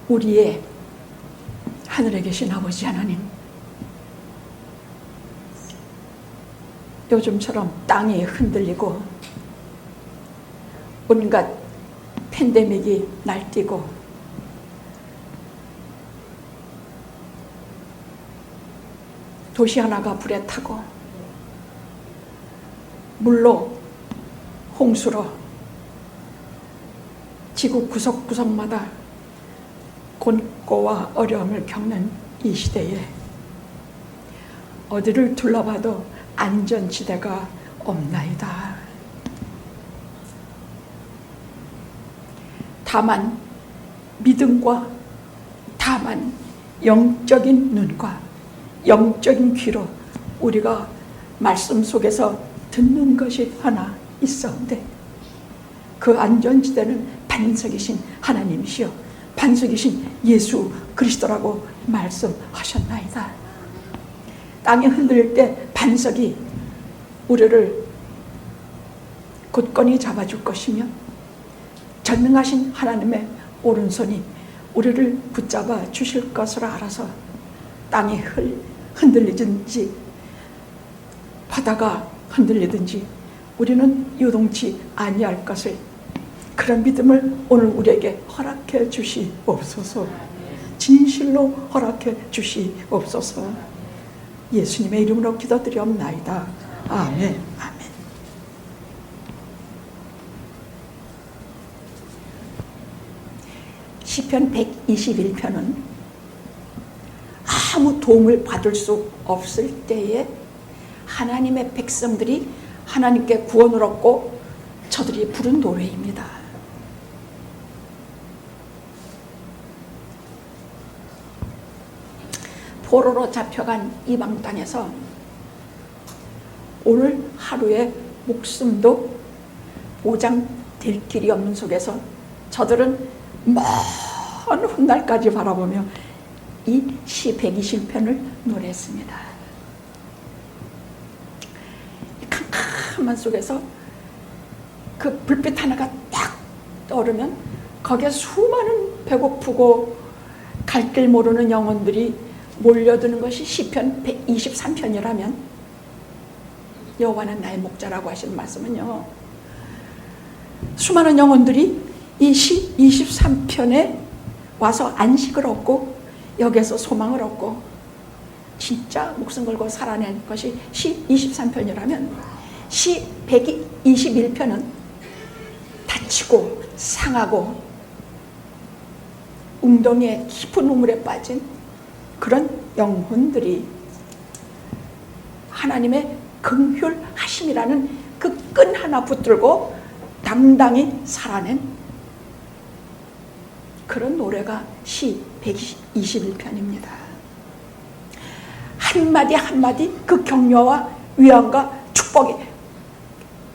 우리의 하늘에 계신 아버지 하나님, 요즘처럼 땅이 흔들리고 온갖 팬데믹이 날뛰고 도시 하나가 불에 타고 물로 홍수로 지구 구석구석마다 곤고와 어려움을 겪는 이 시대에 어디를 둘러봐도 안전지대가 없나이다. 다만 믿음과 다만 영적인 눈과 영적인 귀로 우리가 말씀 속에서 듣는 것이 하나 있었는데, 그 안전지대는 반석이신 하나님이시여 반석이신 예수 그리스도라고 말씀하셨나이다. 땅이 흔들릴 때 반석이 우리를 굳건히 잡아줄 것이며 전능하신 하나님의 오른손이 우리를 붙잡아 주실 것을 알아서 땅이 흔들리든지 바다가 흔들리든지 우리는 요동치 아니할 것을, 그런 믿음을 오늘 우리에게 허락해 주시옵소서. 진실로 허락해 주시옵소서. 예수님의 이름으로 기도드리옵나이다. 아멘. 아멘. 시편 121편은 아무 도움을 받을 수 없을 때에 하나님의 백성들이 하나님께 구원을 얻고 저들이 부른 노래입니다. 포로로 잡혀간 이방 땅에서 오늘 하루의 목숨도 보장될 길이 없는 속에서 저들은 먼 훗날까지 바라보며 이 시 120편을 노래했습니다. 캄캄한 속에서 그 불빛 하나가 딱 떠오르면 거기에 수많은 배고프고 갈 길 모르는 영혼들이 몰려드는 것이 시편 123편이라면, 여호와는 나의 목자라고 하시는 말씀은요, 수많은 영혼들이 이 시 23편에 와서 안식을 얻고 여기에서 소망을 얻고 진짜 목숨 걸고 살아낸 것이 시 23편이라면, 시 121편은 다치고 상하고 웅덩이에 깊은 우물에 빠진 그런 영혼들이 하나님의 긍휼하심이라는 그 끈 하나 붙들고 당당히 살아낸 그런 노래가 시 121편입니다. 한마디 한마디 그 격려와 위안과 축복이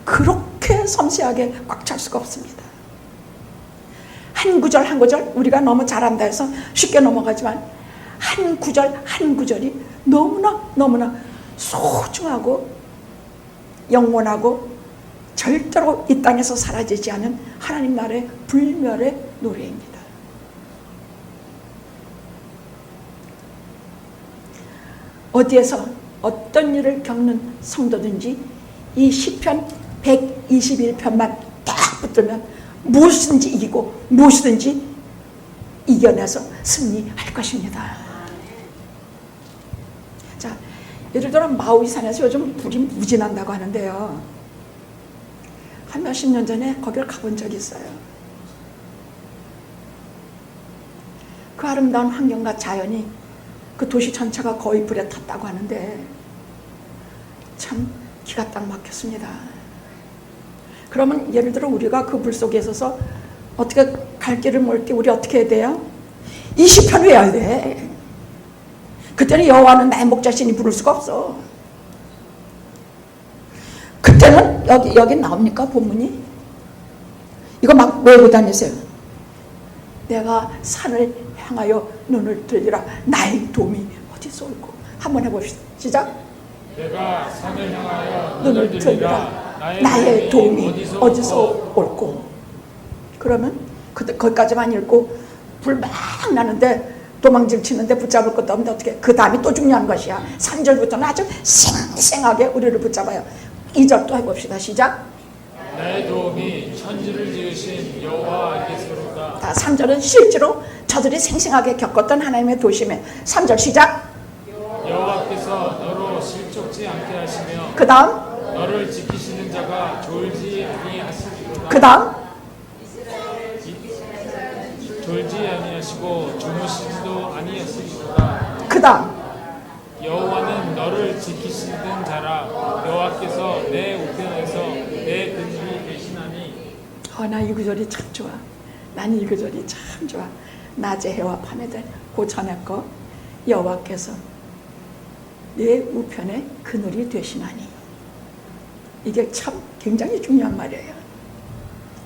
그렇게 섬세하게 꽉 찰 수가 없습니다. 한 구절 한 구절 우리가 너무 잘한다 해서 쉽게 넘어가지만 한 구절 한 구절이 너무나 소중하고 영원하고 절대로 이 땅에서 사라지지 않은 하나님 나라의 불멸의 노래입니다. 어디에서 어떤 일을 겪는 성도든지 이 시편 121편만 딱 붙들면 무엇이든지 이기고 무엇이든지 이겨내서 승리할 것입니다. 자, 예를 들어 마우이산에서 요즘 불이 무진한다고 하는데요, 한 몇십 년 전에 거기를 가본 적이 있어요. 그 아름다운 환경과 자연이 그 도시 전체가 거의 불에 탔다고 하는데 참 기가 딱 막혔습니다. 그러면 예를 들어 우리가 그 불 속에 있어서 어떻게 갈 길을 모를 때 우리 어떻게 해야 돼요? 이 시편 외워야 돼. 그때는 여호와는 나의 목자시니 부를 수가 없어. 그때는 여기 나옵니까 본문이? 이거 막 외우고 다니세요. 내가 산을 향하여 눈을 들리라. 나의 도움이 어디서 올고. 한번 해봅시다. 시작. 내가 산을 향하여 눈을 들리라. 나의 도움이 어디서 올고. 그러면 거기까지만 읽고 불 막 나는데 도망질 치는데 붙잡을 것도 없는데 어떻게, 그 다음이 또 중요한 것이야. 3절부터는 아주 생생하게 우리를 붙잡아요. 2절 또 해봅시다. 시작. 나의 도움이 천지를 지으신 여호와께서로다. 3절은 실제로 저들이 생생하게 겪었던 하나님의 도심에. 3절 시작. 여호와께서 너로 실족지 않게 하시며 그 다음, 너를 지키시는 자가 졸지 아니하시리로다. 그 다음, 졸지 아니하시고 주무시지도 아니하시리로다. 그 다음. 여호와는 너를 지키시는 자라. 여호와께서 내 우편에서 내 근심이 되시나니. 나 이 구절이 참 좋아. 난 이 구절이 참 좋아. 낮의 해와 밤의 달, 그 전에 거. 여호와께서 내 우편의 그늘이 되시나니. 이게 참 굉장히 중요한 말이에요.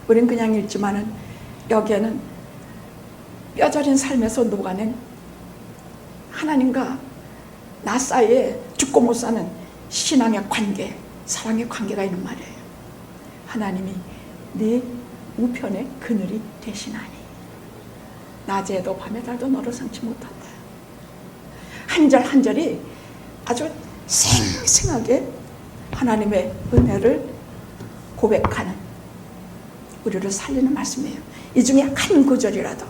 우린 그냥 읽지만은 여기에는 뼈저린 삶에서 녹아낸 하나님과 나 사이에 죽고 못 사는 신앙의 관계, 사랑의 관계가 있는 말이에요. 하나님이 네 우편의 그늘이 되시나니 낮에도 밤에 달도 너를 삼지 못한다. 한 절 한 절이 아주 생생하게 하나님의 은혜를 고백하는, 우리를 살리는 말씀이에요. 이 중에 한 구절이라도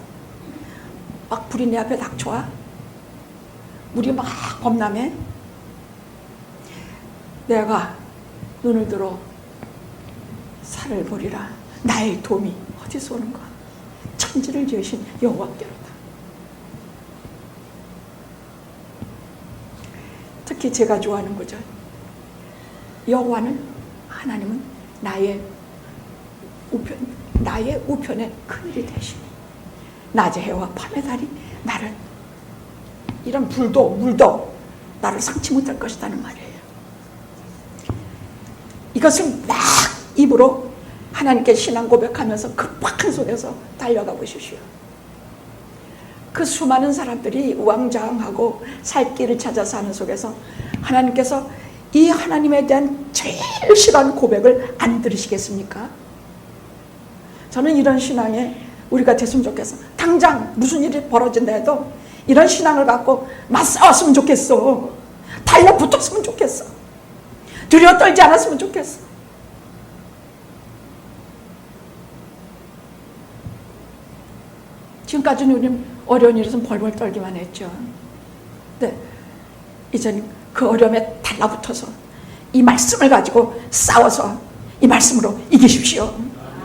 막 불이 내 앞에 닥쳐와, 물이 막 범람해, 내가 눈을 들어 살을 보리라. 나의 도움이 어디서 오는가? 천지를 지으신 여호와께로다. 특히 제가 좋아하는 구절, 여호와는, 하나님은 나의 우편의 그늘이 되시니 낮의 해와 밤의 달이 나를, 이런 불도 물도 나를 상치 못할 것이라는 말이에요. 이것을 막 입으로 하나님께 신앙 고백하면서 급박한 속에서 달려가 보십시오. 그 수많은 사람들이 우왕좌왕하고 살 길을 찾아 사는 속에서 하나님께서 이 하나님에 대한 제일 싫어하는 고백을 안 들으시겠습니까? 저는 이런 신앙에 우리가 됐으면 좋겠어. 당장 무슨 일이 벌어진다 해도 이런 신앙을 갖고 맞싸웠으면 좋겠어. 달라붙었으면 좋겠어. 두려워 떨지 않았으면 좋겠어. 지금까지는 우리는 어려운 일에서 벌벌 떨기만 했죠. 근데 이제는 그 어려움에 달라붙어서 이 말씀을 가지고 싸워서 이 말씀으로 이기십시오.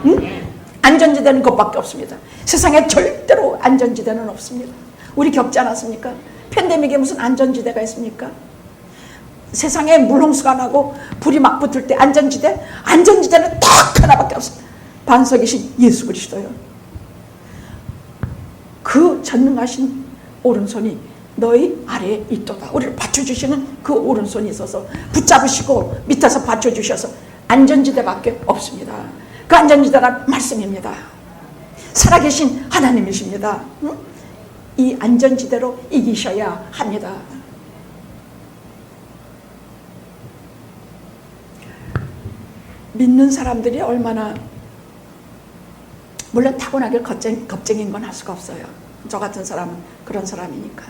응? 안전지대는 그것밖에 없습니다. 세상에 절대로 안전지대는 없습니다. 우리 겪지 않았습니까? 팬데믹에 무슨 안전지대가 있습니까? 세상에 물홍수가 나고 불이 막 붙을 때 안전지대는 딱 하나밖에 없습니다. 반석이신 예수 그리스도요. 그 전능하신 오른손이 너희 아래에 있도다. 우리를 받쳐주시는 그 오른손이 있어서 붙잡으시고 밑에서 받쳐주셔서 안전지대밖에 없습니다. 그 안전지대란 말씀입니다. 살아계신 하나님이십니다. 응? 이 안전지대로 이기셔야 합니다. 믿는 사람들이 얼마나, 물론 타고나길 겁쟁이인 건 할 수가 없어요. 저 같은 사람은 그런 사람이니까.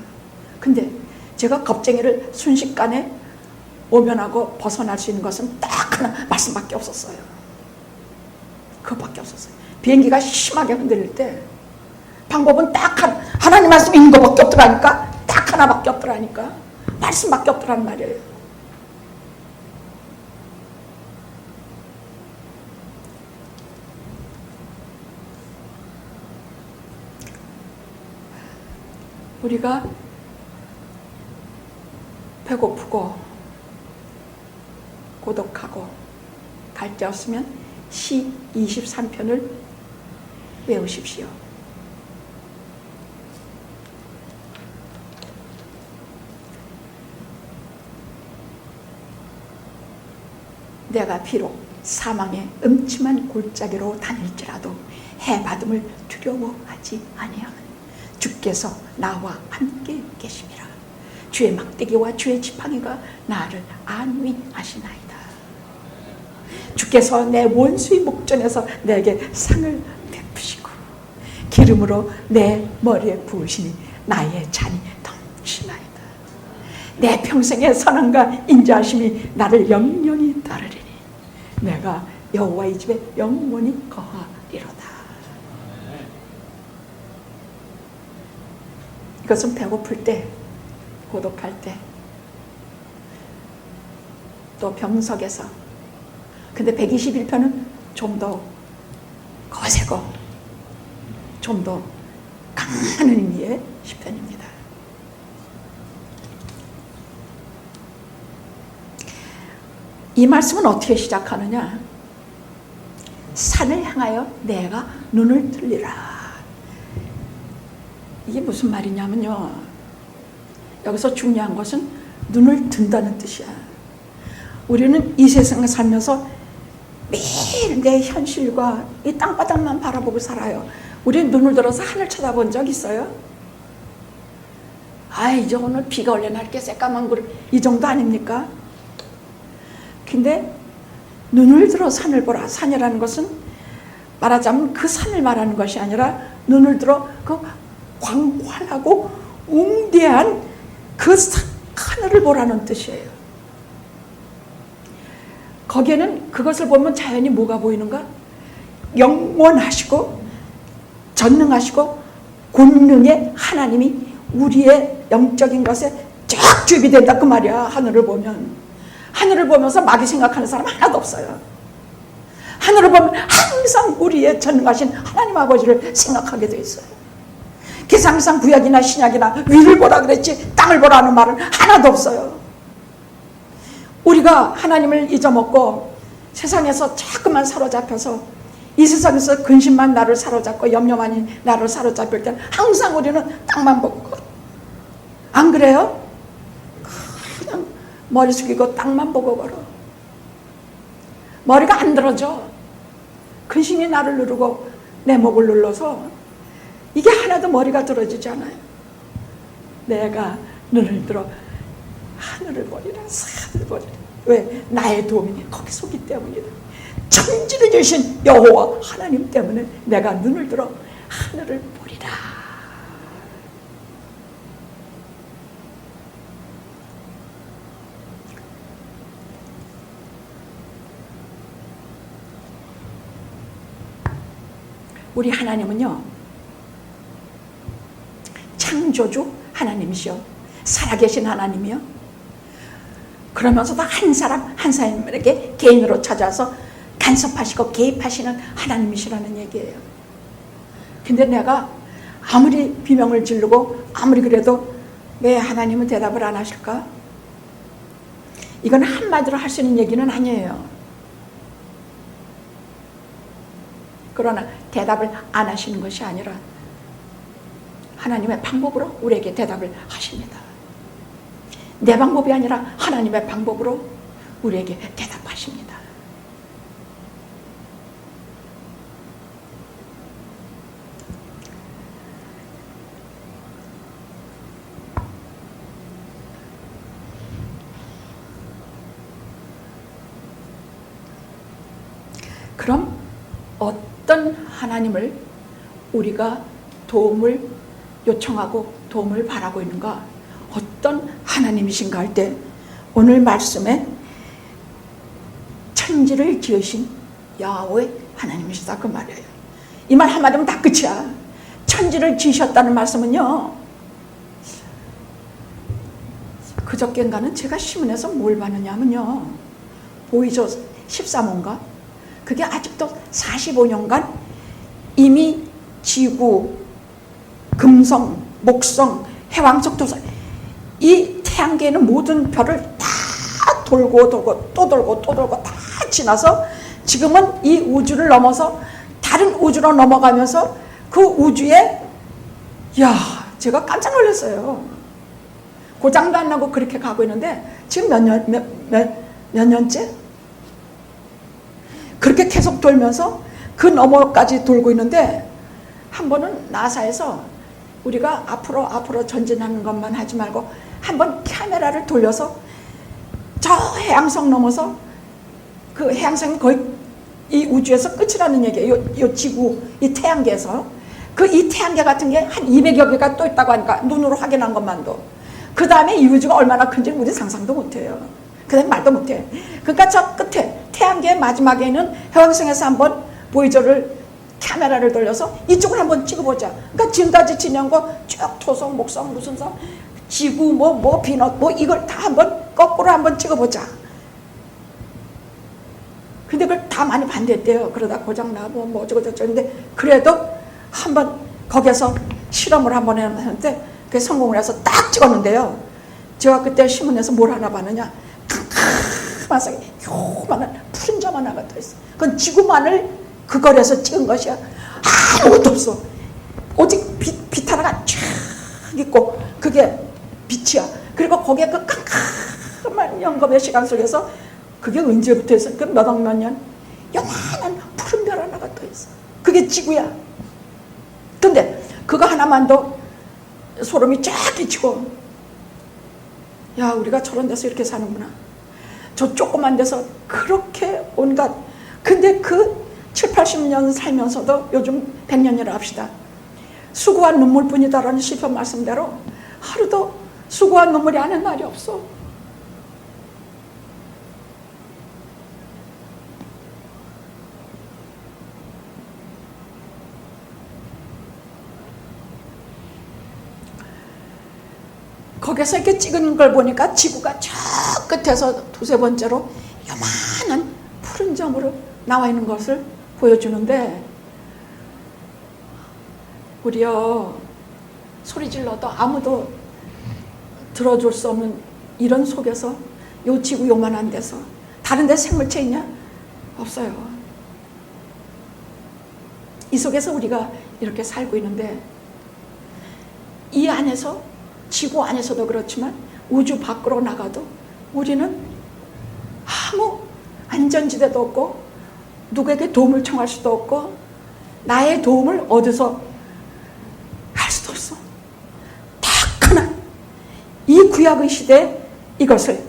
근데 제가 겁쟁이를 순식간에 모면하고 벗어날 수 있는 것은 딱 하나, 말씀밖에 없었어요. 그것밖에 없었어요. 비행기가 심하게 흔들릴 때 방법은 딱 하나님 말씀 있는 것밖에 없더라니까. 딱 하나밖에 없더라니까. 말씀밖에 없더란 말이에요. 우리가 배고프고 고독하고 갈 데 없으면 시 23편을 외우십시오. 내가 비록 사망의 음침한 골짜기로 다닐지라도 해받음을 두려워하지 아니하면 주께서 나와 함께 계심이라. 주의 막대기와 주의 지팡이가 나를 안위하시나이다. 주께서 내 원수의 목전에서 내게 상을 베푸시고 길을 기름으로 내 머리에 부으시니 나의 잔이 넘치나이다. 내 평생의 선함과 인자하심이 나를 영영이 따르리니 내가 여호와의 집에 영원히 거하리로다. 이것은 배고플 때, 고독할 때, 또 병석에서. 근데 121편은 좀 더 거세고 좀 더 강한 의미의 시편입니다. 이 말씀은 어떻게 시작하느냐? 산을 향하여 내가 눈을 들리라. 이게 무슨 말이냐면요, 여기서 중요한 것은 눈을 든다는 뜻이야. 우리는 이 세상을 살면서 매일 내 현실과 이 땅바닥만 바라보고 살아요. 우리는 눈을 들어서 하늘 쳐다본 적 있어요? 아, 이제 오늘 비가 올려나 이렇게 새까만 구름, 이 정도 아닙니까? 근데 눈을 들어 산을 보라. 산이라는 것은 말하자면 그 산을 말하는 것이 아니라 눈을 들어 그 광활하고 웅대한 그 하늘을 보라는 뜻이에요. 거기에는 그것을 보면 자연히 뭐가 보이는가? 영원하시고 전능하시고 권능의 하나님이 우리의 영적인 것에 쫙 주입이 된다 그 말이야. 하늘을 보면. 하늘을 보면서 마귀 생각하는 사람 하나도 없어요. 하늘을 보면 항상 우리의 전능하신 하나님 아버지를 생각하게 돼 있어요. 그래서 항상 구약이나 신약이나 위를 보라 그랬지 땅을 보라는 말은 하나도 없어요. 우리가 하나님을 잊어먹고 세상에서 자꾸만 사로잡혀서 이 세상에서 근심만 나를 사로잡고 염려만이 나를 사로잡힐 때는 항상 우리는 땅만 보고 걸어. 안 그래요? 그냥 머리 숙이고 땅만 보고 걸어. 머리가 안 들어져. 근심이 나를 누르고 내 목을 눌러서 이게 하나도 머리가 들어지지 않아요. 내가 눈을 들어 하늘을 보리라, 산을 보리라. 왜? 나의 도움이 거기 서기 때문이다. 천지를 주신 여호와 하나님 때문에 내가 눈을 들어 하늘을 보리라. 우리 하나님은요, 창조주 하나님이시여, 살아계신 하나님이요. 그러면서도 한 사람 한 사람에게 개인으로 찾아서 간섭하시고 개입하시는 하나님이시라는 얘기예요. 근데 내가 아무리 비명을 지르고 아무리 그래도 왜 하나님은 대답을 안 하실까? 이건 한마디로 할 수 있는 얘기는 아니에요. 그러나 대답을 안 하시는 것이 아니라 하나님의 방법으로 우리에게 대답을 하십니다. 내 방법이 아니라 하나님의 방법으로 우리에게 대답하십니다. 그럼 어떤 하나님을 우리가 도움을 요청하고 도움을 바라고 있는가? 어떤 하나님이신가 할 때 오늘 말씀에 천지를 지으신 야훼 하나님이시다 그 말이에요. 이 말 한마디면 다 끝이야. 천지를 지으셨다는 말씀은요, 그저께인가는 제가 신문에서 뭘 봤느냐면요, 보이죠? 13호인가? 그게 아직도 45년간 이미 지구, 금성, 목성, 해왕성, 토성, 이 태양계에는 모든 별을 다 돌고 돌고 또 돌고 또 돌고 다 지나서 지금은 이 우주를 넘어서 다른 우주로 넘어가면서 그 우주에, 야, 제가 깜짝 놀랐어요. 고장도 안 나고 그렇게 가고 있는데 지금 몇 년째? 그렇게 계속 돌면서 그 너머까지 돌고 있는데, 한 번은 나사에서 우리가 앞으로 전진하는 것만 하지 말고 한번 카메라를 돌려서 저 해양성 넘어서, 그 해양성이 거의 이 우주에서 끝이라는 얘기예요. 이 지구, 이 태양계에서 그 이 태양계 같은 게 한 200여 개가 또 있다고 하니까 눈으로 확인한 것만도. 그 다음에 이 우주가 얼마나 큰지 우리 상상도 못해요. 그 다음에 말도 못해. 그러니까 저 끝에 태양계의 마지막에는 해왕성에서 한번 보이저를 카메라를 돌려서 이쪽을 한번 찍어보자. 그러니까 지금까지 지낸 거 쭉 토성, 목성, 무슨 성, 지구, 비넛, 이걸 다 한번 거꾸로 한번 찍어보자. 근데 그걸 다 많이 반대했대요. 그러다 고장나고 어쩌고저쩌고 했는데 그래도 한번 거기서 실험을 한번 했는데 그게 성공을 해서 딱 찍었는데요. 제가 그때 신문에서 뭘 하나 봤느냐. 캄캄하게 요만한 푸른 점 하나가 떠있어. 그건 지구만을 그 거리에서 찍은 것이야. 아무것도 없어. 오직 빛 하나가 쫙 있고 그게 빛이야. 그리고 거기에 그 캄캄한 영겁의 시간 속에서 그게 언제부터 해서 그 몇억 몇 년 요만한 푸른 별 하나가 떠있어. 그게 지구야. 근데 그거 하나만도 소름이 쫙 끼치고, 야, 우리가 저런 데서 이렇게 사는구나. 저 조그만 데서 그렇게 온갖. 근데 그 7, 80년 살면서도 요즘 100년이라 합시다. 수고한 눈물뿐이다라는 시편 말씀대로 하루도 수고한 눈물이 아는 날이 없어. 거기서 이렇게 찍은 걸 보니까 지구가 저 끝에서 두세 번째로 요만한 푸른 점으로 나와 있는 것을 보여주는데, 우리요 소리 질러도 아무도 들어줄 수 없는 이런 속에서 요 지구 요만한 데서 다른 데 생물체 있냐? 없어요. 이 속에서 우리가 이렇게 살고 있는데, 이 안에서 지구 안에서도 그렇지만 우주 밖으로 나가도 우리는 아무 안전지대도 없고 누구에게 도움을 청할 수도 없고 나의 도움을 어디서 할 수도 없어. 딱 하나, 이 구약의 시대에 이것을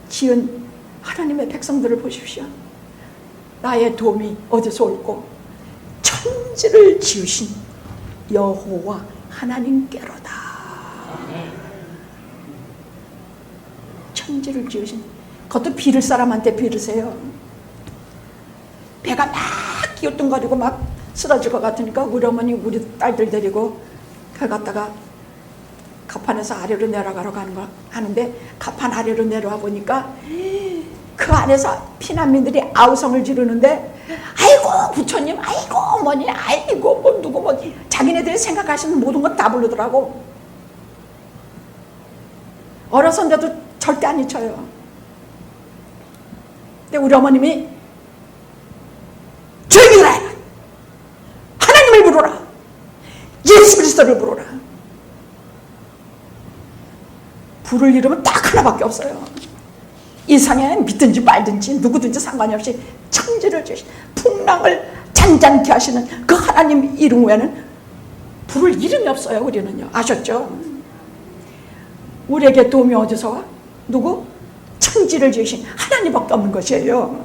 지은 하나님의 백성들을 보십시오. 나의 도움이 어디서 올고 천지를 지으신 여호와 하나님께로다. 천지를 지으신, 그것도 빌을 사람한테 빌으세요. 배가 막 기웃뚱거리고 막 쓰러질 것 같으니까 우리 어머니 우리 딸들 데리고 그 갔다가 갑판에서 아래로 내려가러 가는 거 하는데, 갑판 아래로 내려와 보니까 그 안에서 피난민들이 아우성을 지르는데, 아이고 부처님, 아이고 어머니, 아이고 뭐 누구 뭐 자기네들이 생각하시는 모든 건 다 부르더라고. 어려서인데도 절대 안 잊혀요. 근데 우리 어머님이 조용히 들어라, 하나님을 부르라, 예수 그리스도를 부르라. 부를 이름은 딱 하나밖에 없어요. 이 상에 믿든지 말든지 누구든지 상관이 없이 천지를 주신, 풍랑을 잔잔케 하시는 그 하나님 이름 외에는 부를 이름이 없어요. 우리는요. 아셨죠? 우리에게 도움이 어디서 와? 누구? 천지를 지으신 하나님밖에 없는 것이에요.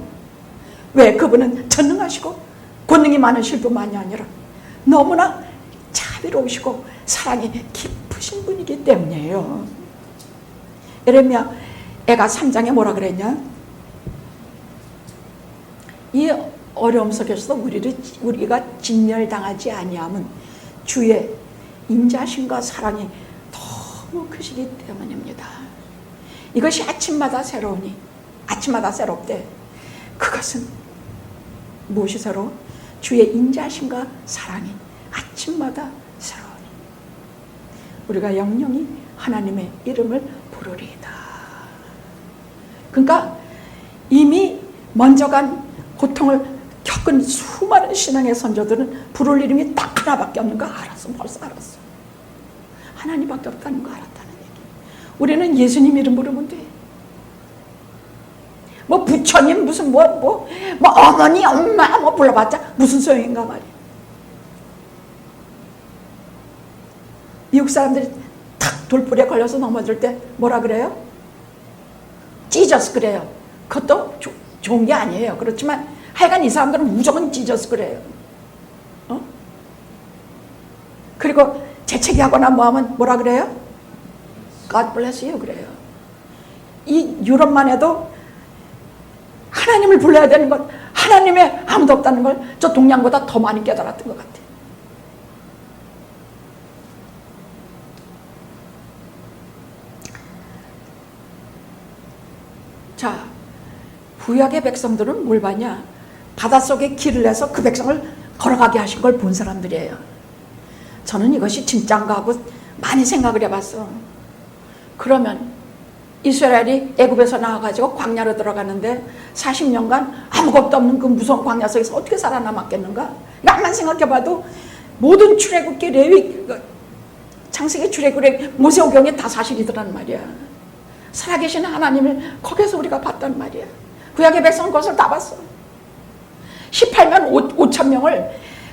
왜? 그분은 전능하시고 권능이 많으실 뿐만이 아니라 너무나 자비로우시고 사랑이 깊으신 분이기 때문이에요. 예레미야 애가 3장에 뭐라 그랬냐? 이 어려움 속에서도 우리가 진멸당하지 아니함은 주의 인자심과 사랑이 너무 크시기 때문입니다. 이것이 아침마다 새로우니, 아침마다 새롭대. 그것은 무엇이 새로워? 주의 인자심과 사랑이 아침마다 새로우니 우리가 영영이 하나님의 이름을 부르리이다. 그러니까 이미 먼저 간 고통을 겪은 수많은 신앙의 선조들은 부를 이름이 딱 하나밖에 없는 거 알았어. 벌써 알았어. 하나님밖에 없다는 거 알았다는 얘기. 우리는 예수님 이름 부르면 돼. 뭐 부처님 무슨 뭐 어머니 엄마 뭐 불러봤자 무슨 소용인가 말이야. 미국 사람들이 탁 돌불에 걸려서 넘어질 때 뭐라 그래요? 찢어서 그래요. 그것도 좋은 게 아니에요. 그렇지만 하여간 이 사람들은 무조건 찢어서 그래요. 그리고 재채기하거나 뭐하면 뭐라 그래요? God bless you 그래요. 이 유럽만 해도 하나님을 불러야 되는 것, 하나님의 아무도 없다는 걸 저 동양보다 더 많이 깨달았던 것 같아요. 자, 구약의 백성들은 뭘 봤냐? 바닷속에 길을 내서 그 백성을 걸어가게 하신 걸 본 사람들이에요. 저는 이것이 진짜인가 하고 많이 생각을 해봤어. 그러면 이스라엘이 애굽에서 나와가지고 광야로 들어가는데 40년간 아무것도 없는 그 무서운 광야 속에서 어떻게 살아남았겠는가? 나만 생각해봐도 모든 출애굽기, 레위, 창세기, 출애굽기, 모세오경이 다 사실이더란 말이야. 살아계신 하나님을 거기서 우리가 봤단 말이야. 구약의 백성은 그것을 다 봤어. 18만 5천 명을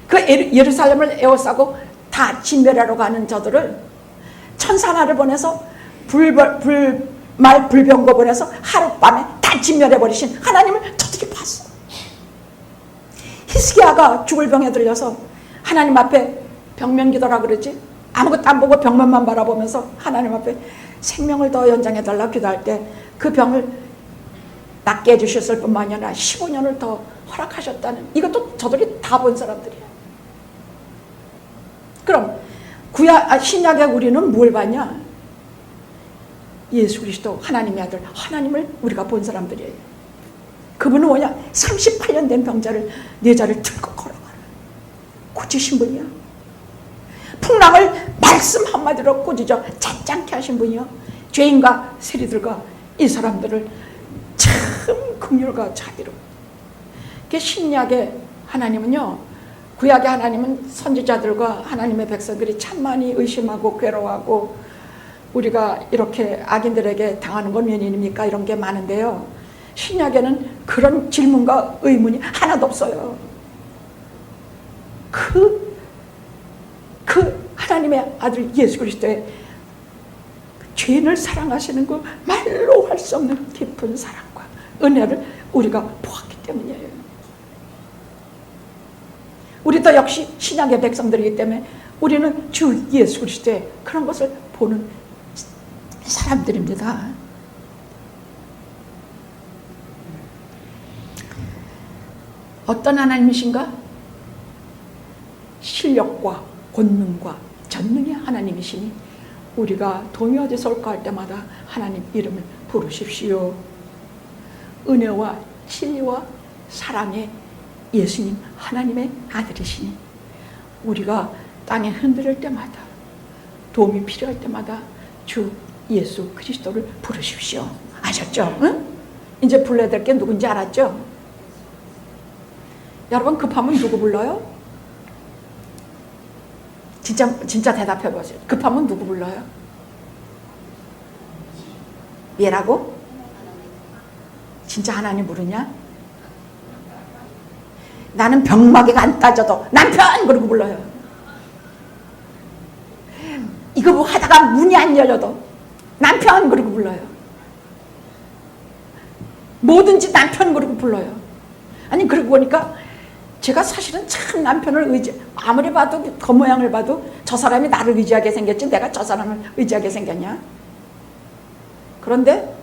그 예루살렘을 에워싸고 다 진멸하러 가는 저들을 천사 하나를 보내서 불병거 보내서 하룻밤에 다 진멸해버리신 하나님을 저들이 봤어. 히스기야가 죽을 병에 들려서 하나님 앞에 병면기도라 그러지, 아무것도 안 보고 병만만 바라보면서 하나님 앞에 생명을 더 연장해달라 기도할 때 그 병을 낫게 해주셨을 뿐만 아니라 15년을 더 허락하셨다는, 이것도 저들이 다 본 사람들이야. 그럼 신약의 우리는 뭘 봤냐? 예수 그리스도 하나님의 아들, 하나님을 우리가 본 사람들이에요. 그분은 뭐냐? 38년 된 병자를 네 자를 들고 걸어가라 고치신 분이야. 풍랑을 말씀 한마디로 꾸짖어 찻잔케 하신 분이요. 죄인과 세리들과 이 사람들을 참 긍휼과 자비로. 신약의 하나님은요, 구약의 하나님은 선지자들과 하나님의 백성들이 참 많이 의심하고 괴로워하고 우리가 이렇게 악인들에게 당하는 건 웬일입니까? 이런 게 많은데요, 신약에는 그런 질문과 의문이 하나도 없어요. 그 하나님의 아들 예수 그리스도의 죄인을 사랑하시는 그 말로 할 수 없는 깊은 사랑과 은혜를 우리가 보았기 때문이에요. 우리도 역시 신약의 백성들이기 때문에 우리는 주 예수 그리스도의 그런 것을 보는 사람들입니다. 어떤 하나님이신가? 실력과 권능과 전능의 하나님이시니 우리가 도움이 어디서 올까 할 때마다 하나님 이름을 부르십시오. 은혜와 진리와 사랑의 예수님 하나님의 아들이시니 우리가 땅에 흔들릴 때마다, 도움이 필요할 때마다 주 예수 그리스도를 부르십시오. 아셨죠? 응? 이제 불러야 될 게 누군지 알았죠? 여러분, 급하면 누구 불러요? 진짜 대답해 보세요. 급하면 누구 불러요? 얘라고? 진짜 하나님 부르냐? 나는 병마개가 안 따져도 남편! 그러고 불러요. 이거 뭐 하다가 문이 안 열려도 남편! 그러고 불러요. 뭐든지 남편! 그러고 불러요. 아니, 그러고 보니까 제가 사실은 참 남편을 아무리 봐도 겉모양을 봐도 저 사람이 나를 의지하게 생겼지 내가 저 사람을 의지하게 생겼냐? 그런데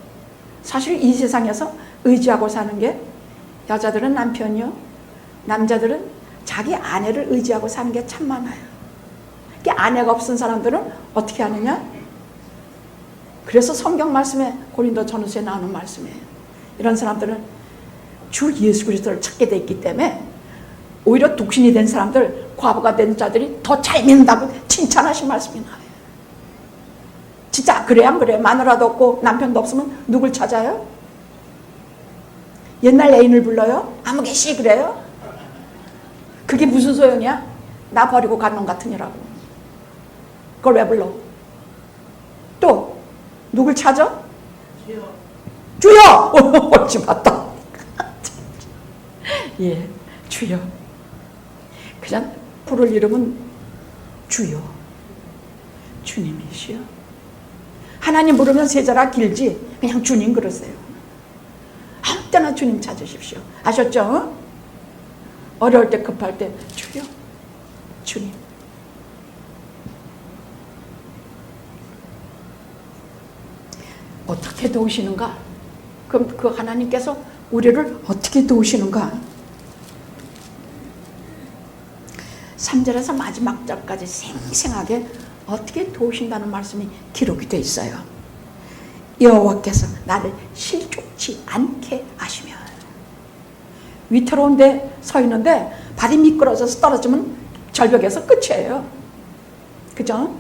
사실 이 세상에서 의지하고 사는 게, 여자들은 남편이요, 남자들은 자기 아내를 의지하고 사는 게 참 많아요. 아내가 없은 사람들은 어떻게 하느냐? 그래서 성경 말씀에, 고린도 전후서에 나오는 말씀이에요. 이런 사람들은 주 예수 그리스도를 찾게 돼 있기 때문에 오히려 독신이 된 사람들, 과부가 된 자들이 더 잘 믿는다고 칭찬하신 말씀이 나와요. 진짜 그래야 안 그래요? 마누라도 없고 남편도 없으면 누굴 찾아요? 옛날 애인을 불러요? 아무개씨 그래요? 그게 무슨 소용이야? 나 버리고 간 놈 같으니라고. 그걸 왜 불러? 또 누굴 찾아? 주여! 옳지 맞다. 예, 주여. 그냥 부를 이름은 주여, 주님이시여. 하나님 부르면 세자라 길지 그냥 주님 그러세요. 아무 때나 주님 찾으십시오. 아셨죠? 어려울 때, 급할 때 주여, 주님. 어떻게 도우시는가? 그럼 그 하나님께서 우리를 어떻게 도우시는가? 3절에서 마지막 절까지 생생하게 어떻게 도우신다는 말씀이 기록이 되어 있어요. 여호와께서 나를 실족치 않게 하시며. 위태로운 데 서 있는데 발이 미끄러져서 떨어지면 절벽에서 끝이에요. 그죠?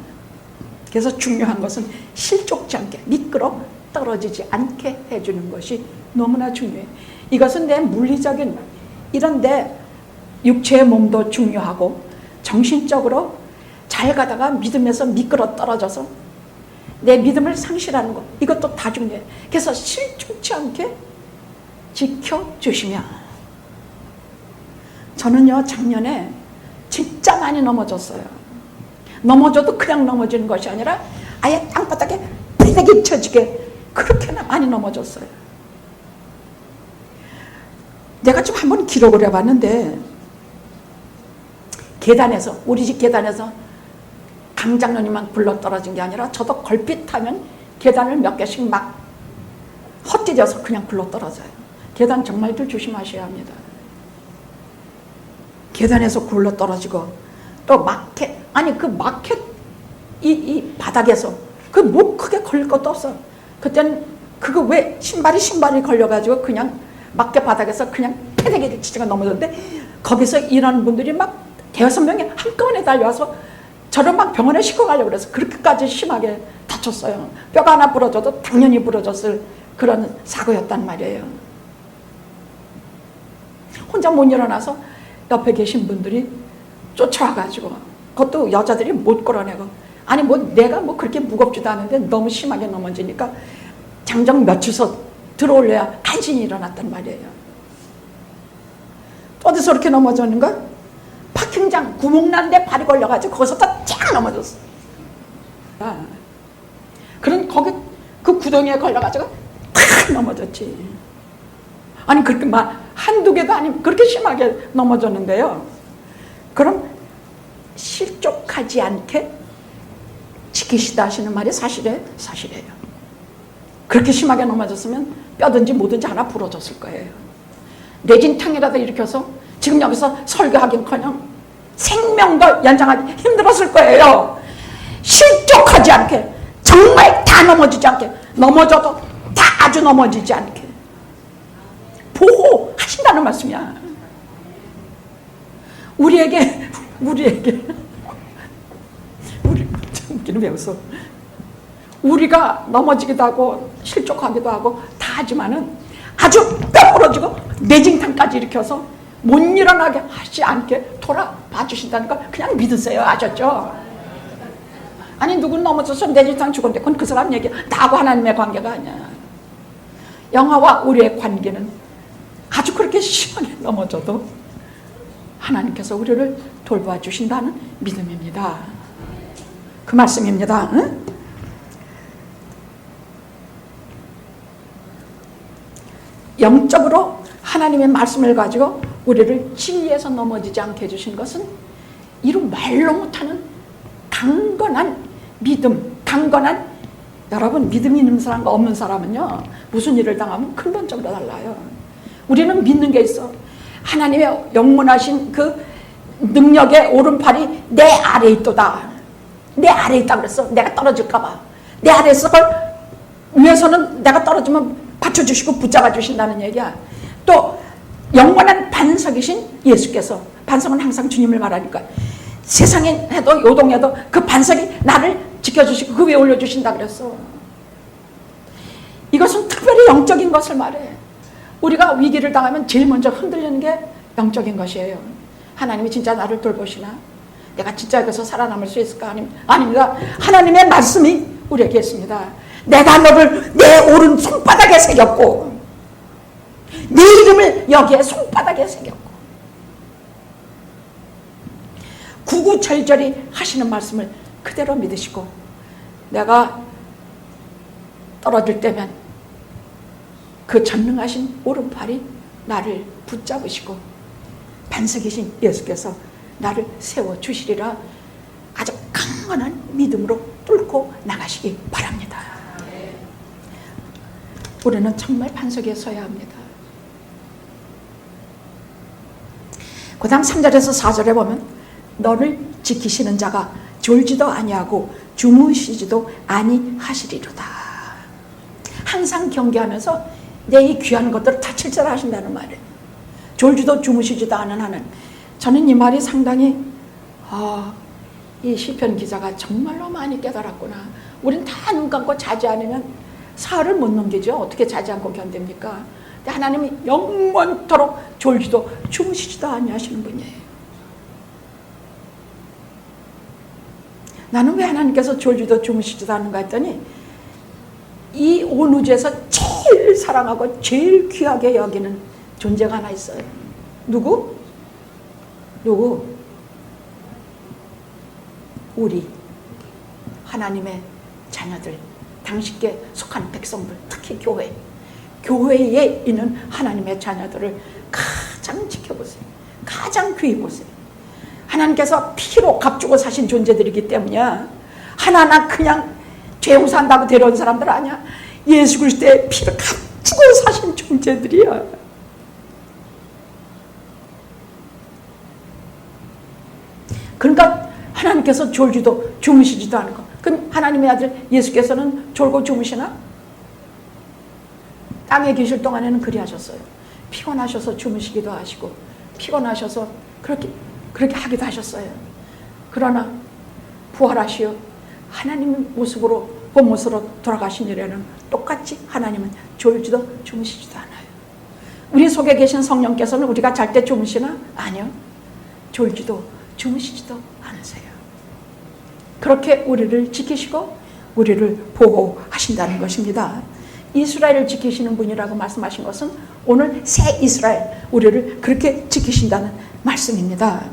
그래서 중요한 것은 실족지 않게, 미끄러 떨어지지 않게 해주는 것이 너무나 중요해요. 이것은 내 물리적인 이런 내 육체의 몸도 중요하고, 정신적으로 잘 가다가 믿음에서 미끄러 떨어져서 내 믿음을 상실하는 것, 이것도 다 중요해요. 그래서 실족치 않게 지켜주시며. 저는요, 작년에 진짜 많이 넘어졌어요. 넘어져도 그냥 넘어지는 것이 아니라 아예 땅바닥에 부대기 쳐지게 그렇게나 많이 넘어졌어요. 내가 좀 한번 기록을 해봤는데, 계단에서, 우리 집 계단에서 강장로님만 굴러 떨어진 게 아니라 저도 걸핏하면 계단을 몇 개씩 막 헛디뎌서 그냥 굴러 떨어져요. 계단 정말들 조심하셔야 합니다. 계단에서 굴러 떨어지고, 또 마켓, 아니 그 마켓 이 바닥에서 그 뭐 크게 걸릴 것도 없어. 그때는 그거 왜 신발이 걸려가지고 그냥 마켓 바닥에서 그냥 패대기를 치다가 넘어졌는데, 거기서 일하는 분들이 막 대여섯 명이 한꺼번에 달려와서 저를 막 병원에 싣고 가려고 그래서 그렇게까지 심하게 다쳤어요. 뼈가 하나 부러져도 당연히 부러졌을 그런 사고였단 말이에요. 혼자 못 일어나서 옆에 계신 분들이 쫓아와가지고, 그것도 여자들이 못 끌어내고, 아니 뭐 내가 뭐 그렇게 무겁지도 않은데 너무 심하게 넘어지니까 장정 며칠서 들어올려야 간신히 일어났단 말이에요. 어디서 그렇게 넘어졌는가? 파킹장 구멍난 데 발이 걸려가지고 거기서 쫙 넘어졌어. 그런 거기 그 구덩이에 걸려가지고 탁 넘어졌지. 아니 그렇게 막 한두 개도 아니면 그렇게 심하게 넘어졌는데요. 그럼 실족하지 않게 지키시다 하시는 말이 사실이에요. 그렇게 심하게 넘어졌으면 뼈든지 뭐든지 하나 부러졌을 거예요. 뇌진탕이라도 일으켜서 지금 여기서 설교하긴커녕 생명도 연장하기 힘들었을 거예요. 실족하지 않게, 정말 다 넘어지지 않게, 넘어져도 다 아주 넘어지지 않게 보호하신다는 말씀이야. 우리에게 우리는 왜 웃어? 우리가 넘어지기도 하고 실족하기도 하고 다 하지만은 아주 뼈 부러지고 뇌진탕까지 일으켜서 못 일어나게 하지 않게 돌아봐 주신다는 걸 그냥 믿으세요. 아셨죠? 아니 누군 넘어져서 뇌진탕 죽었는데 그건 그 사람 얘기야. 나하고 하나님의 관계가 아니야. 영화와 우리의 관계는 아주 그렇게 심하게 넘어져도 하나님께서 우리를 돌봐 주신다는 믿음입니다. 그 말씀입니다. 응? 영적으로 하나님의 말씀을 가지고 우리를 진리에서 넘어지지 않게 해주신 것은 이루 말로 못하는 강건한 믿음, 여러분 믿음이 있는 사람과 없는 사람은요 무슨 일을 당하면 근본적으로 달라요. 우리는 믿는 게 있어. 하나님의 영원하신 그 능력의 오른팔이 내 아래에 있도다. 내 아래에 있다 그랬어. 내가 떨어질까 봐. 내 아래에 있어. 위에서는 내가 떨어지면 받쳐주시고 붙잡아 주신다는 얘기야. 또 영원한 반석이신 예수께서, 반석은 항상 주님을 말하니까 세상에 해도 요동해도 그 반석이 나를 지켜주시고 그 위에 올려주신다 그랬어. 이것은 특별히 영적인 것을 말해. 우리가 위기를 당하면 제일 먼저 흔들리는 게 영적인 것이에요. 하나님이 진짜 나를 돌보시나? 내가 진짜 여기서 살아남을 수 있을까? 아닙니다. 하나님의 말씀이 우리에게 있습니다. 내가 너를 내 오른 손바닥에 새겼고 네 이름을 여기에 손바닥에 새겼고, 구구절절히 하시는 말씀을 그대로 믿으시고, 내가 떨어질 때면 그 전능하신 오른팔이 나를 붙잡으시고 반석이신 예수께서 나를 세워주시리라 아주 강건한 믿음으로 뚫고 나가시기 바랍니다. 우리는 정말 반석에 서야 합니다. 그 다음 3절에서 4절에 보면 너를 지키시는 자가 졸지도 아니하고 주무시지도 아니하시리로다. 항상 경계하면서 내 이 귀한 것들을 다 칠절하신다는 말이에요. 졸지도 주무시지도 않은 하는. 저는 이 말이 상당히 이 시편 기자가 정말로 많이 깨달았구나. 우린 다 눈 감고 자지 않으면 사흘을 못 넘기죠. 어떻게 자지 않고 견딥니까? 근데 하나님이 영원토록 졸지도 주무시지도 아니하시는 분이에요. 나는 왜 하나님께서 졸지도 주무시지도 않는가 했더니 이 온 우주에서 제일 사랑하고 제일 귀하게 여기는 존재가 하나 있어요. 누구? 우리 하나님의 자녀들, 당신께 속한 백성들, 특히 교회에 있는 하나님의 자녀들을 가장 지켜보세요. 가장 귀히 보세요. 하나님께서 피로 값주고 사신 존재들이기 때문이야. 하나하나 그냥 죄 용서한다고 데려온 사람들 아니야. 예수 그리스도의 피를 값주고 사신 존재들이야. 그러니까 하나님께서 졸지도 주무시지도 않은 거. 그럼 하나님의 아들 예수께서는 졸고 주무시나? 땅에 계실 동안에는 그리하셨어요. 피곤하셔서 주무시기도 하시고 피곤하셔서 그렇게 하기도 하셨어요. 그러나 부활하시어 하나님의 모습으로 본모습으로 돌아가신 이래는 똑같이 하나님은 졸지도 주무시지도 않아요. 우리 속에 계신 성령께서는 우리가 잘 때 주무시나? 아니요. 졸지도 주무시지도 않으세요. 그렇게 우리를 지키시고 우리를 보호하신다는 것입니다. 이스라엘을 지키시는 분이라고 말씀하신 것은 오늘 새 이스라엘, 우리를 그렇게 지키신다는 말씀입니다.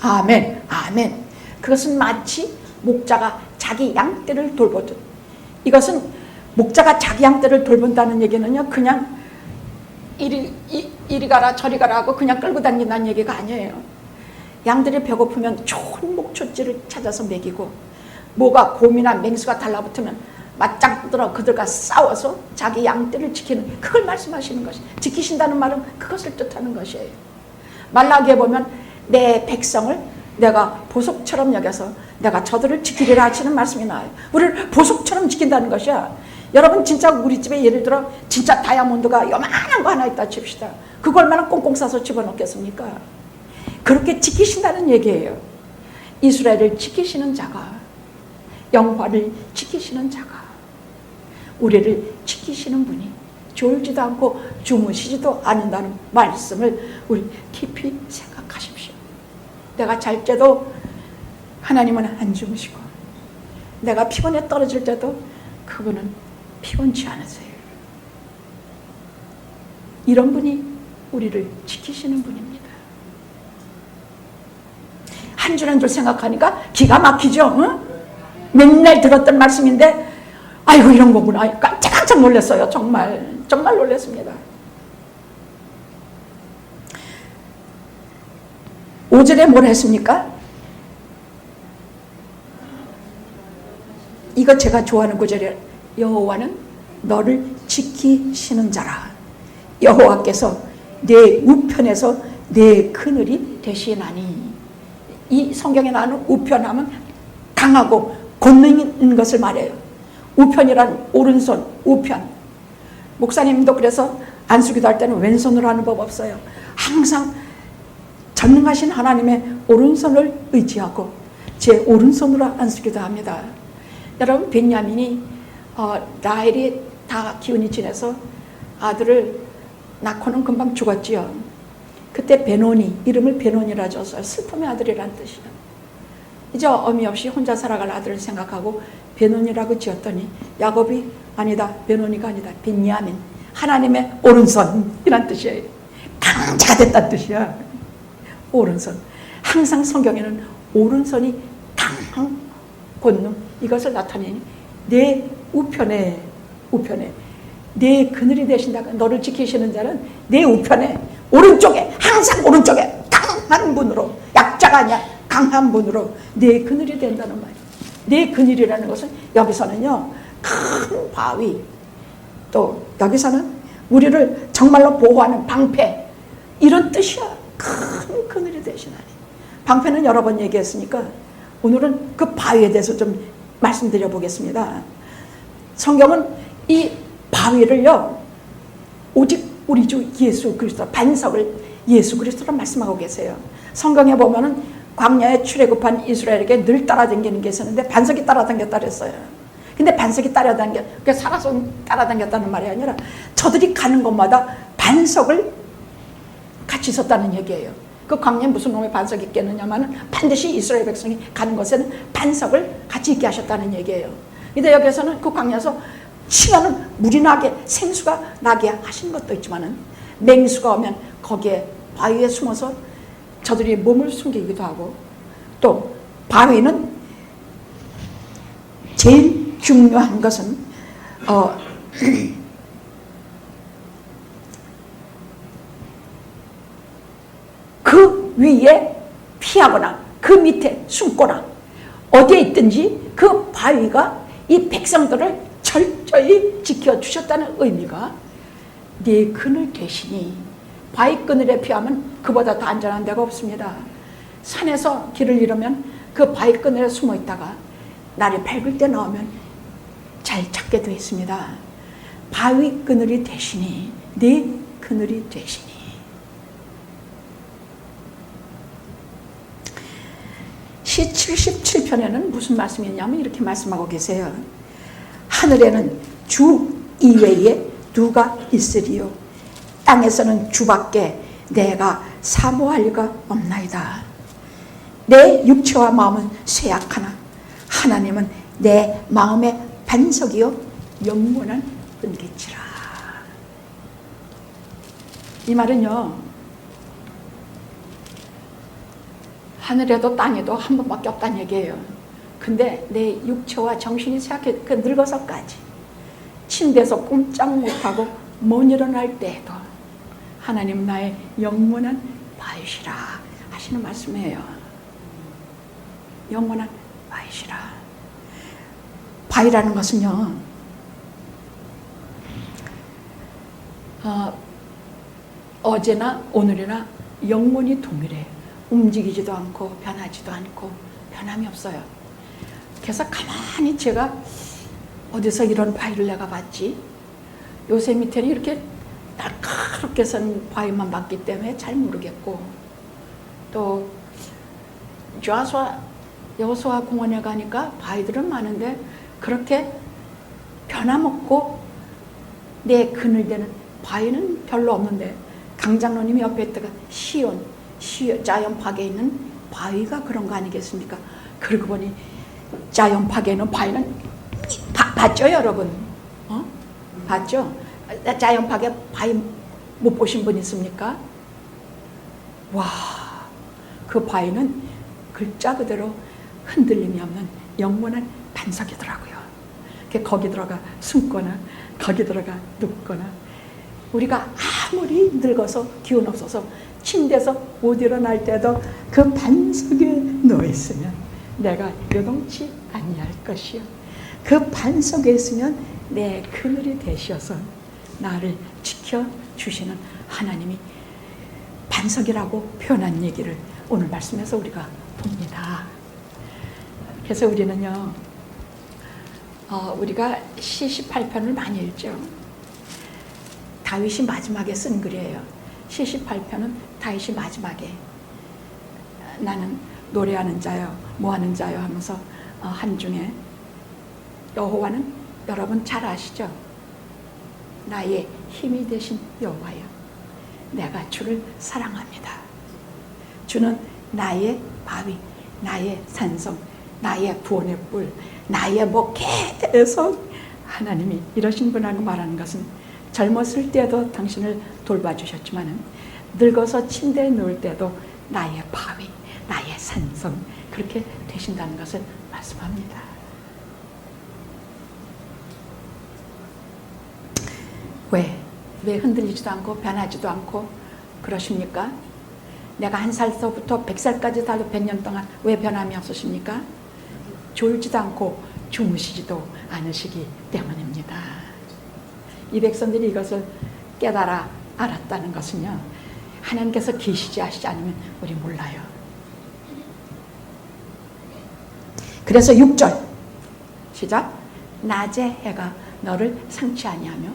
아멘, 아멘. 그것은 마치 목자가 자기 양떼를 돌보듯. 이것은 목자가 자기 양떼를 돌본다는 얘기는요, 그냥 이리 가라 저리 가라 하고 그냥 끌고 다닌다는 얘기가 아니에요. 양들이 배고프면 좋은 목초지를 찾아서 먹이고, 뭐가 곰이나 맹수가 달라붙으면 맞짱 들어 그들과 싸워서 자기 양떼를 지키는, 그걸 말씀하시는 것이, 지키신다는 말은 그것을 뜻하는 것이에요. 말라기에 보면 내 백성을 내가 보석처럼 여겨서 내가 저들을 지키리라 하시는 말씀이 나와요. 우리를 보석처럼 지킨다는 것이야. 여러분, 진짜 우리 집에 예를 들어 진짜 다이아몬드가 요만한 거 하나 있다 칩시다. 그걸 얼마나 꽁꽁 싸서 집어넣겠습니까? 그렇게 지키신다는 얘기예요. 이스라엘을 지키시는 자가, 영화를 지키시는 자가, 우리를 지키시는 분이 졸지도 않고 주무시지도 않는다는 말씀을 우리 깊이 생각하십시오. 내가 잘 때도 하나님은 안 주무시고, 내가 피곤에 떨어질 때도 그분은 피곤치 않으세요. 이런 분이 우리를 지키시는 분입니다. 한 줄 한 줄 생각하니까 기가 막히죠. 응? 맨날 들었던 말씀인데 아이고 이런 거구나. 깜짝 놀랐어요. 정말 놀랐습니다. 5절에 뭘 했습니까? 이거 제가 좋아하는 구절이에요. 여호와는 너를 지키시는 자라. 여호와께서 내 우편에서 내 그늘이 되시나니. 이 성경에 나오는 우편하면 강하고 권능 것을 말해요. 우편이란 오른손, 우편. 목사님도 그래서 안수기도 할 때는 왼손으로 하는 법 없어요. 항상 전능하신 하나님의 오른손을 의지하고 제 오른손으로 안수기도 합니다. 여러분, 벤야민이 라헬이 다 기운이 지내서 아들을 낳고는 금방 죽었지요. 그때 베노니, 이름을 베노니라 줬어요. 슬픔의 아들이란 뜻이야. 이제 어미 없이 혼자 살아갈 아들을 생각하고 베노니라고 지었더니 야곱이 아니다, 베노니가 아니다, 벤야민, 하나님의 오른손이란 뜻이에요. 강자가 됐다는 뜻이야. 오른손. 항상 성경에는 오른손이 강한 권능, 이것을 나타내니 내 우편에 내 그늘이 되신다. 너를 지키시는 자는 내 우편에, 오른쪽에, 항상 오른쪽에 강한 분으로, 약자가 아니야, 강한 분으로 내 그늘이 된다는 말이에요. 내 그늘이라는 것은 여기서는요, 큰 바위, 또 여기서는 우리를 정말로 보호하는 방패, 이런 뜻이야. 큰 그늘이 되시나니. 방패는 여러 번 얘기했으니까 오늘은 그 바위에 대해서 좀 말씀드려 보겠습니다. 성경은 이 바위를요, 오직 우리 주 예수 그리스도, 반석을 예수 그리스도로 말씀하고 계세요. 성경에 보면은 광야에 출애굽한 이스라엘에게 늘 따라다니는 게 있었는데 반석이 따라다녔다 그랬어요. 근데 반석이 그러니까 살아서 따라다녔다는 말이 아니라 저들이 가는 곳마다 반석을 같이 있었다는 얘기예요. 그 광야에 무슨 놈의 반석이 있겠느냐면 반드시 이스라엘 백성이 가는 곳에는 반석을 같이 있게 하셨다는 얘기예요. 근데 여기서는 그 광야에서 치면은 물이 나게, 생수가 나게 하신 것도 있지만은 맹수가 오면 거기에 바위에 숨어서 저들이 몸을 숨기기도 하고, 또 바위는 제일 중요한 것은 그 위에 피하거나 그 밑에 숨거나 어디에 있든지 그 바위가 이 백성들을 철저히 지켜주셨다는 의미가, 네 그늘 되시니, 바위 그늘에 피하면 그보다 더 안전한 데가 없습니다. 산에서 길을 잃으면 그 바위 그늘에 숨어 있다가 날이 밝을 때 나오면 잘 찾게 되어 있습니다. 바위 그늘이 되시니, 네 그늘이 되시니. 시 77편에는 무슨 말씀이 있냐면 이렇게 말씀하고 계세요. 하늘에는 주 이외에 누가 있으리요? 땅에서는 주밖에 내가 사모할 리가 없나이다. 내 육체와 마음은 쇠약하나 하나님은 내 마음의 반석이요 영원한 은기치라. 이 말은요, 하늘에도 땅에도 한 번밖에 없다는 얘기예요. 근데 내 육체와 정신이 쇠약해, 그 늙어서까지 침대에서 꼼짝 못하고 못 일어날 때에도 하나님 나의 영원한 바위시라 하시는 말씀이에요. 영원한 바위시라. 바위라는 것은요, 어제나 오늘이나 영원히 동일해. 움직이지도 않고 변하지도 않고 변함이 없어요. 그래서 가만히 제가 어디서 이런 바위를 내가 봤지? 요새 밑에는 이렇게 날카롭게 선 바위만 봤기 때문에 잘 모르겠고, 또 여호수아 공원에 가니까 바위들은 많은데 그렇게 변함없고 내 그늘되는 바위는 별로 없는데, 강장로님이 옆에 있다가 자연팍에 있는 바위가 그런 거 아니겠습니까? 그러고 보니 자연팍에 있는 바위는 봤죠 여러분? 봤죠? 자연팍에 바위 못 보신 분 있습니까? 와, 그 바위는 글자 그대로 흔들림이 없는 영원한 반석이더라고요. 거기 들어가 숨거나 거기 들어가 눕거나, 우리가 아무리 늙어서 기운 없어서 침대에서 못 일어날 때도 그 반석에 누워있으면 내가 요동치 아니할 것이요, 그 반석에 있으면 내 그늘이 되셔서 나를 지켜주시는 하나님이 반석이라고 표현한 얘기를 오늘 말씀에서 우리가 봅니다. 그래서 우리는요, 우리가 시 18편을 많이 읽죠. 다윗이 마지막에 쓴 글이에요. 시 18편은 다윗이 마지막에 나는 노래하는 자요 뭐하는 자요 하면서 한중에 여호와는 여러분 잘 아시죠? 나의 힘이 되신 여호와여, 내가 주를 사랑합니다. 주는 나의 바위, 나의 산성, 나의 구원의 뿔, 나의 계속 하나님이 이러신 분하고 말하는 것은, 젊었을 때도 당신을 돌봐주셨지만 늙어서 침대에 누울 때도 나의 바위, 나의 산성, 그렇게 되신다는 것을 말씀합니다. 왜 흔들리지도 않고 변하지도 않고 그러십니까? 내가 1살서부터 100살까지 살도 100년 동안 왜 변함이 없으십니까? 졸지도 않고 주무시지도 않으시기 때문입니다. 이 백성들이 이것을 깨달아 알았다는 것은요, 하나님께서 계시지 하시지 않으면 우리 몰라요. 그래서 6절 시작. 낮에 해가 너를 상치 아니하며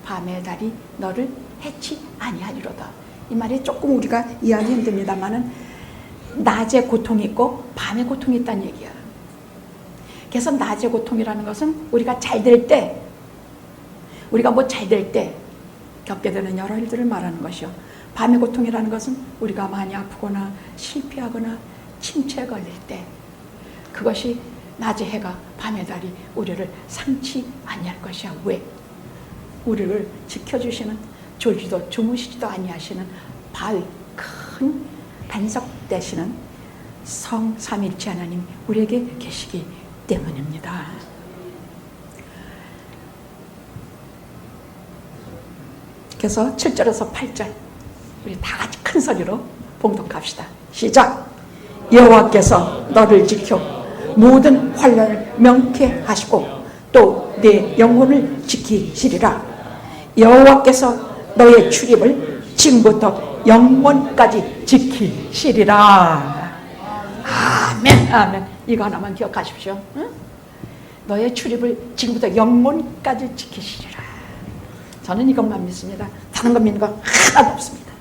밤의 달이 너를 해치 아니하리로다. 이 말이 조금 우리가 이해하기 힘듭니다만은 낮에 고통이 있고 밤에 고통이 있다는 얘기야. 그래서 낮의 고통이라는 것은 우리가 잘 될 때, 우리가 뭐 잘 될 때 겪게 되는 여러 일들을 말하는 것이요. 밤의 고통이라는 것은 우리가 많이 아프거나 실패하거나 침체에 걸릴 때, 그것이 낮의 해가 밤의 달이 우리를 상치 아니할 것이야. 왜? 우리를 지켜주시는, 졸지도 주무시지도 아니하시는 바위, 큰 반석 되시는 성 삼일체 하나님 우리에게 계시기 때문입니다. 그래서 7절에서 8절 우리 다 같이 큰 소리로 봉독합시다. 시작. 여호와께서 너를 지켜 모든 환난을 명케 하시고 또 내 영혼을 지키시리라. 여호와께서 너의 출입을 지금부터 영원까지 지키시리라. 아멘. 아멘. 이거 하나만 기억하십시오. 응? 너의 출입을 지금부터 영원까지 지키시리라. 저는 이것만 믿습니다. 다른 거 믿는 거 하나도 없습니다.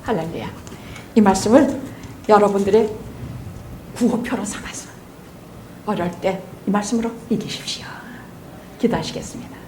할렐루야. 이 말씀을 여러분들의 구호표로 삼아서 어려울 때 이 말씀으로 이기십시오. 기도하시겠습니다.